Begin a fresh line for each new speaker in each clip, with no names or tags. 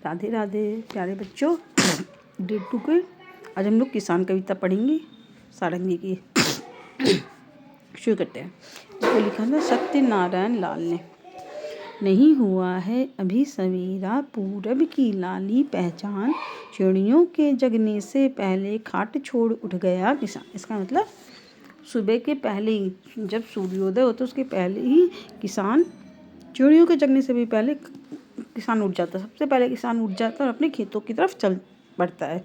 राधे राधे प्यारे बच्चों। डे 2 के आज हम लोग किसान कविता पढ़ेंगे सारंगी की। शुरू करते हैं। इसको लिखा था सत्यनारायण लाल ने। नहीं हुआ है अभी सवेरा, पूरब की लाली पहचान, चिड़ियों के जगने से पहले खाट छोड़ उठ गया किसान। इसका मतलब सुबह के पहले ही, जब सूर्योदय होता है उसके पहले ही किसान, चिड़ियों के जगने से भी पहले किसान उठ जाता है। सबसे पहले किसान उठ जाता है और अपने खेतों की तरफ चल पड़ता है।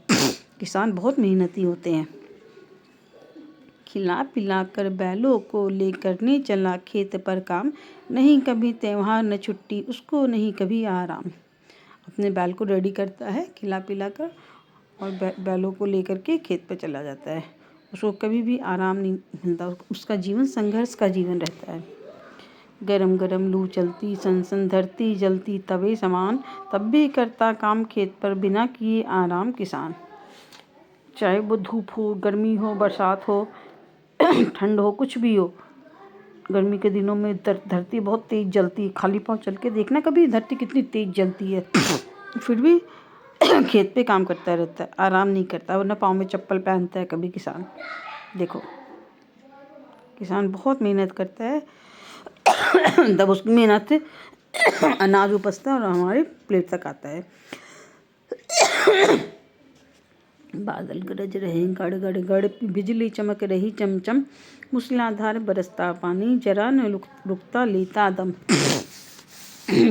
किसान बहुत मेहनती होते हैं। खिला पिला कर बैलों को लेकर ने चला खेत पर काम, नहीं कभी त्योहार न छुट्टी उसको, नहीं कभी आराम। अपने बैल को रेडी करता है खिला पिला कर और बैलों को लेकर के खेत पर चला जाता है। उसको कभी भी आराम नहीं मिलता। उसका जीवन संघर्ष का जीवन रहता है। गरम गरम लू चलती, सन धरती जलती तवे समान, तब भी करता काम खेत पर बिना किए आराम किसान। चाहे वो धूप हो, गर्मी हो, बरसात हो, ठंड हो, कुछ भी हो। गर्मी के दिनों में धरती बहुत तेज जलती है। खाली पाँव चल के देखना कभी धरती कितनी तेज जलती है। फिर भी खेत पे काम करता रहता है, आराम नहीं करता, वरना पाँव में चप्पल पहनता है कभी किसान। देखो किसान बहुत मेहनत करता है, तब उसकी मेहनत से अनाज उपजता है और हमारे प्लेट तक आता है। बादल गरज रहे गड़ गड़ गड़, बिजली चमक रही चमचम, मूसलाधार बरसता पानी, जरा न रुकता लेता दम।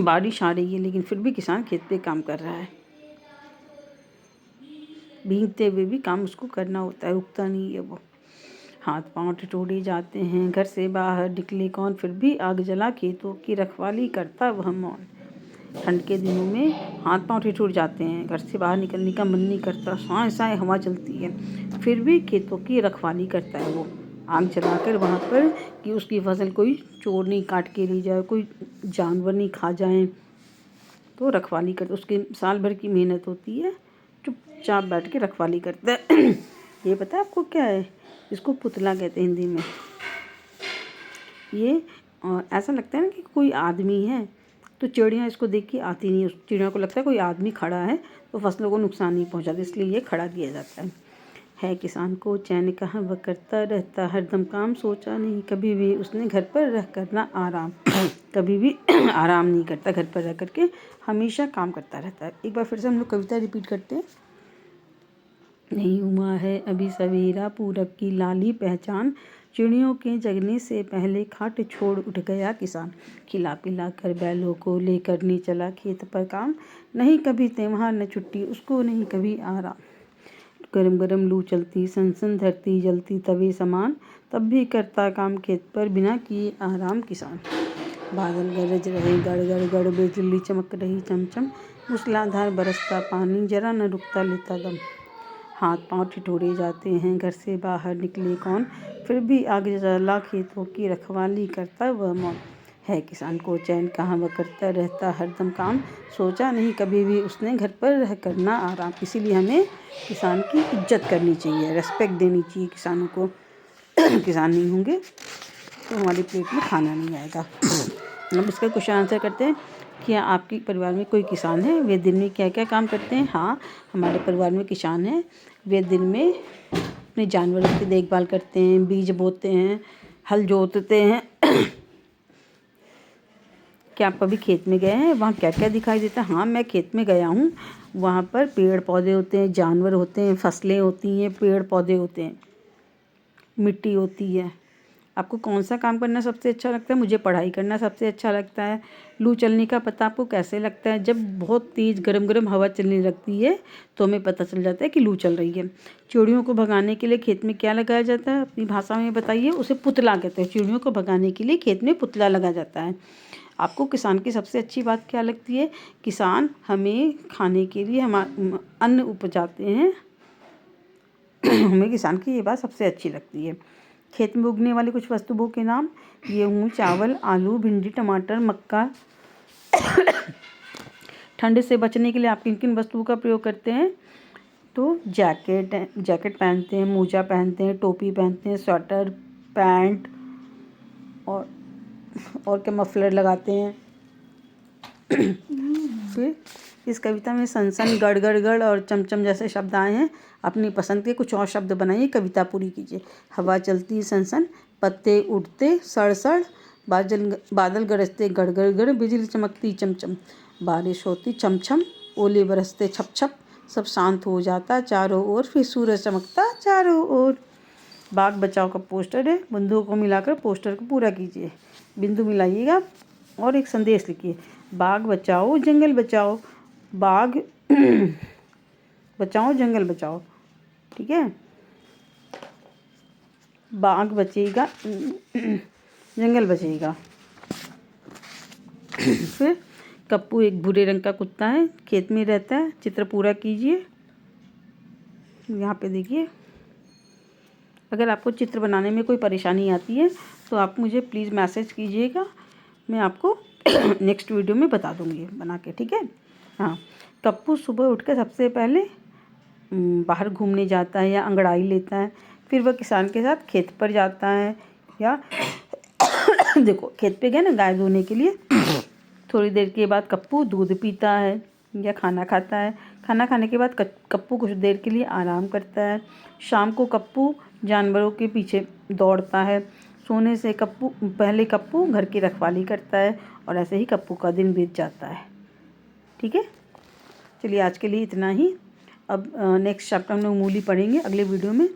बारिश आ रही है लेकिन फिर भी किसान खेत पे काम कर रहा है। भीगते हुए भी काम उसको करना होता है, रुकता नहीं है वो। हाथ पांव टटोले जाते हैं, घर से बाहर निकले कौन, फिर भी आग जला खेतों की रखवाली करता वह मौन। ठंड के दिनों में हाथ पांव ठिठुर जाते हैं, घर से बाहर निकलने का मन नहीं करता, साए साए हवा चलती है, फिर भी खेतों की रखवाली करता है वो। आग जलाकर वहाँ पर कि उसकी फसल कोई चोर नहीं काट के ले जाए, कोई जानवर नहीं खा जाए, तो रखवाली करता। उसके साल भर की मेहनत होती है, चुपचाप बैठ के रखवाली करता है। ये पता है आपको क्या है? इसको पुतला कहते हैं हिंदी में। ये ऐसा लगता है ना कि कोई आदमी है, तो चिड़ियाँ इसको देख के आती नहीं। उस चिड़िया को लगता है कोई आदमी खड़ा है तो फसलों को नुकसान नहीं पहुंचाता, इसलिए ये खड़ा किया जाता है। किसान को चैन कहाँ, वह करता रहता हरदम काम, सोचा नहीं कभी भी उसने घर पर रह करना आराम। कभी भी आराम नहीं करता, घर पर रह करके हमेशा काम करता रहता है। एक बार फिर से हम लोग कविता रिपीट करते हैं। नहीं हुआ है अभी सवेरा, पूरब की लाली पहचान, चिड़ियों के जगने से पहले खाट छोड़ उठ गया किसान। खिला पिला कर बैलों को लेकर ने चला खेत पर काम, नहीं कभी त्योहार न छुट्टी उसको, नहीं कभी आराम। गरम गरम लू चलती, सन धरती जलती तवे समान, तब भी करता काम खेत पर बिना किए आराम किसान। बादल गरज रहे गड़ गड़ गड़, बिजली चमक रही चमचम, मूसलाधार बरसता पानी, जरा न रुकता लेता दम। हाथ पांव ठिठुरे जाते हैं, घर से बाहर निकले कौन, फिर भी आग जला खेतों की रखवाली करता वह मौन। है किसान को चैन कहाँ, वह करता रहता हरदम काम, सोचा नहीं कभी भी उसने घर पर रह करना आराम। इसीलिए हमें किसान की इज्जत करनी चाहिए, रेस्पेक्ट देनी चाहिए किसानों को। किसान नहीं होंगे तो हमारी प्लेट में खाना नहीं आएगा। अब इसका क्वेश्चन आंसर करते हैं। क्या आपके परिवार में कोई किसान है? वे दिन में क्या क्या काम करते हैं? हाँ, हमारे परिवार में किसान हैं। वे दिन में अपने जानवरों की देखभाल करते हैं, बीज बोते हैं, हल जोतते हैं। क्या आप कभी खेत में गए हैं? वहाँ क्या क्या दिखाई देता है? हाँ, मैं खेत में गया हूँ। वहाँ पर पेड़ पौधे होते हैं, जानवर होते हैं, फसलें होती हैं, पेड़ पौधे होते हैं, मिट्टी होती है। आपको कौन सा काम करना सबसे अच्छा लगता है? मुझे पढ़ाई करना सबसे अच्छा लगता है। लू चलने का पता आपको कैसे लगता है? जब बहुत तेज़ गरम गरम हवा चलने लगती है तो हमें पता चल जाता है कि लू चल रही है। चिड़ियों को भगाने के लिए खेत में क्या लगाया जाता है? अपनी भाषा में बताइए। उसे पुतला कहते हैं। चिड़ियों को भगाने के लिए खेत में पुतला लगाया जाता है। आपको किसान की सबसे अच्छी बात क्या लगती है? किसान हमें खाने के लिए अन्न उपजाते हैं। हमें किसान की ये बात सबसे अच्छी लगती है। खेत में उगने वाली कुछ वस्तुओं के नाम: गेहूँ, चावल, आलू, भिंडी, टमाटर, मक्का। ठंड से बचने के लिए आप किन किन वस्तुओं का प्रयोग करते हैं? तो जैकेट पहनते हैं, मोजा पहनते हैं, टोपी पहनते हैं, स्वेटर, पैंट और क्या मफलर लगाते हैं। फिर इस कविता में सन गड़ गड़ गड़ और चमचम जैसे शब्द आए हैं। अपनी पसंद के कुछ और शब्द बनाइए, कविता पूरी कीजिए। हवा चलती सन, पत्ते उड़ते सड़, बादल गरजते गड़ गड़ गड़, बिजली चमकती चमचम, बारिश होती छम, ओले बरसते छप, सब शांत हो जाता चारों ओर, फिर सूरज चमकता चारों ओर। बाघ बचाओ का पोस्टर है, बिंदुओं को मिलाकर पोस्टर को पूरा कीजिए। बिंदु मिलाइएगा और एक संदेश लिखिए, बाघ बचाओ जंगल बचाओ, बाघ बचाओ जंगल बचाओ। ठीक है, बाघ बचेगा जंगल बचेगा। फिर कप्पू एक भूरे रंग का कुत्ता है, खेत में रहता है। चित्र पूरा कीजिए। यहाँ पे देखिए, अगर आपको चित्र बनाने में कोई परेशानी आती है तो आप मुझे प्लीज़ मैसेज कीजिएगा, मैं आपको नेक्स्ट वीडियो में बता दूँगी बना के। ठीक है। हाँ, कप्पू सुबह उठकर सबसे पहले बाहर घूमने जाता है या अंगड़ाई लेता है। फिर वह किसान के साथ खेत पर जाता है, या देखो खेत पे गए ना गाय धोने के लिए। थोड़ी देर के बाद कप्पू दूध पीता है या खाना खाता है। खाना खाने के बाद कप्पू कुछ देर के लिए आराम करता है। शाम को कप्पू जानवरों के पीछे दौड़ता है। सोने से पहले कप्पू घर की रखवाली करता है, और ऐसे ही कप्पू का दिन बीत जाता है। ठीक है, चलिए आज के लिए इतना ही। अब नेक्स्ट चैप्टर हम लोग मूली पढ़ेंगे अगले वीडियो में।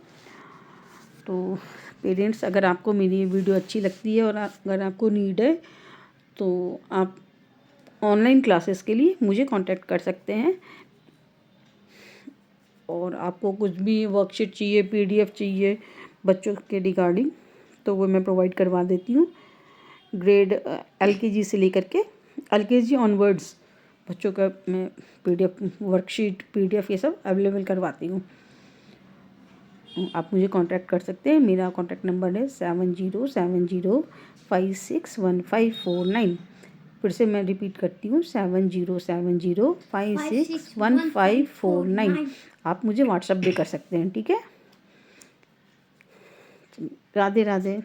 तो पेरेंट्स, अगर आपको मेरी वीडियो अच्छी लगती है और अगर आपको नीड है तो आप ऑनलाइन क्लासेस के लिए मुझे कांटेक्ट कर सकते हैं। और आपको कुछ भी वर्कशीट चाहिए, PDF चाहिए बच्चों के रिगार्डिंग, तो वो मैं प्रोवाइड करवा देती हूँ। ग्रेड LKG से लेकर के LKG ऑनवर्ड्स बच्चों का मैं PDF वर्कशीट, PDF ये सब अवेलेबल करवाती हूँ। आप मुझे कांटेक्ट कर सकते हैं। मेरा कांटेक्ट नंबर है 7070561549। फिर से मैं रिपीट करती हूँ, 7070561549। आप मुझे व्हाट्सएप भी कर सकते हैं। ठीक है, राधे राधे।